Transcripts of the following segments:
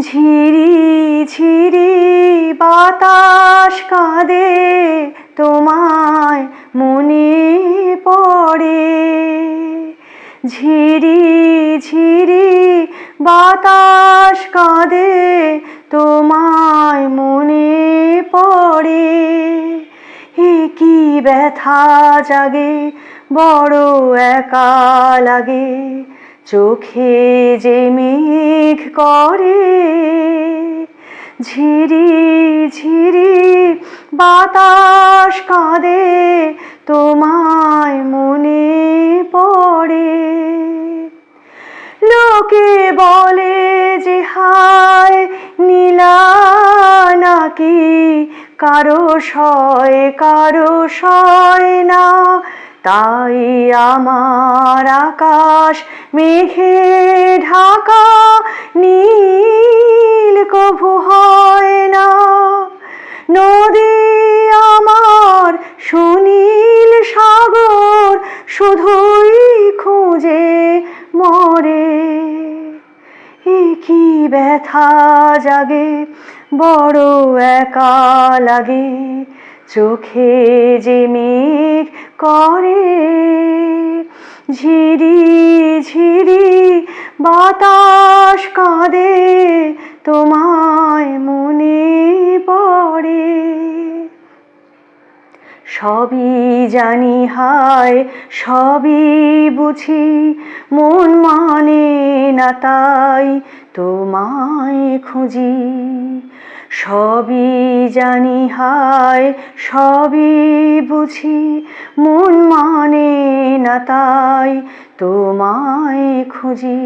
ঝিরি ঝিরি বাতাস কাঁদে, তোমায় মনে পড়ে। ঝিরি ঝিরি বাতাস কাঁদে, তোমায় মনে পড়ে। এ কি ব্যথা জাগে, বড় একা লাগে, চোখে যে মেঘ করে। ঝিরি ঝিরি বাতাস কাঁদে, তোমায় মনে পড়ে। লোকে বলে যে হায় নীলা নাকি, কারো সয় না। তাই আমার আকাশ মেঘে ঢাকা, নীল কভু হয় না। নদী আমার সুনীল সাগর, শুধুই খুঁজে মরে। এ কি ব্যথা জাগে, বড় একা লাগে, চোখে যে মেঘ করে। ঝিরি ঝিরি বাতাস কাঁদে, তোমায় মনে পড়ে। সবই জানি হায় সবই বুঝি, মন মানে না তাই তোমায় খুঁজি। সবই জানি হায় সবই বুঝি, মন মানে না তাই তোমায় খুঁজি।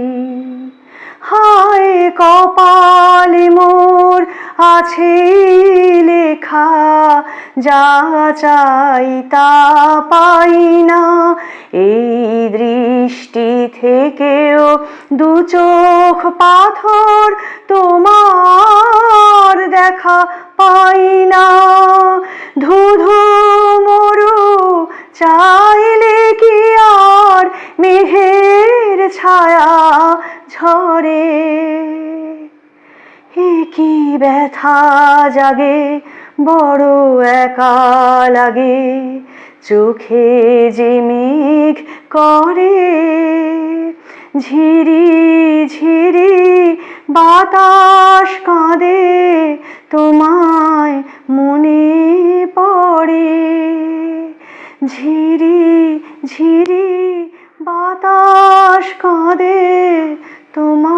হায় কপালে মোর আছে লেখা, যা চাই তা পাই না। এই দৃষ্টি থেকেও দু চোখ পাথর, তোমার দেখা পাই না। ধুধু মরু চাইলে কি আর মেঘের ছায়া ঝরে। এ কি ব্যথা জাগে, বড় একা লাগে, চোখে যে মেঘ করে। ঝিরি ঝিরি বাতাস কাঁদে, তোমায় মনে পড়ে। ঝিরি ঝিরি বাতাস কাঁদে, তোমায়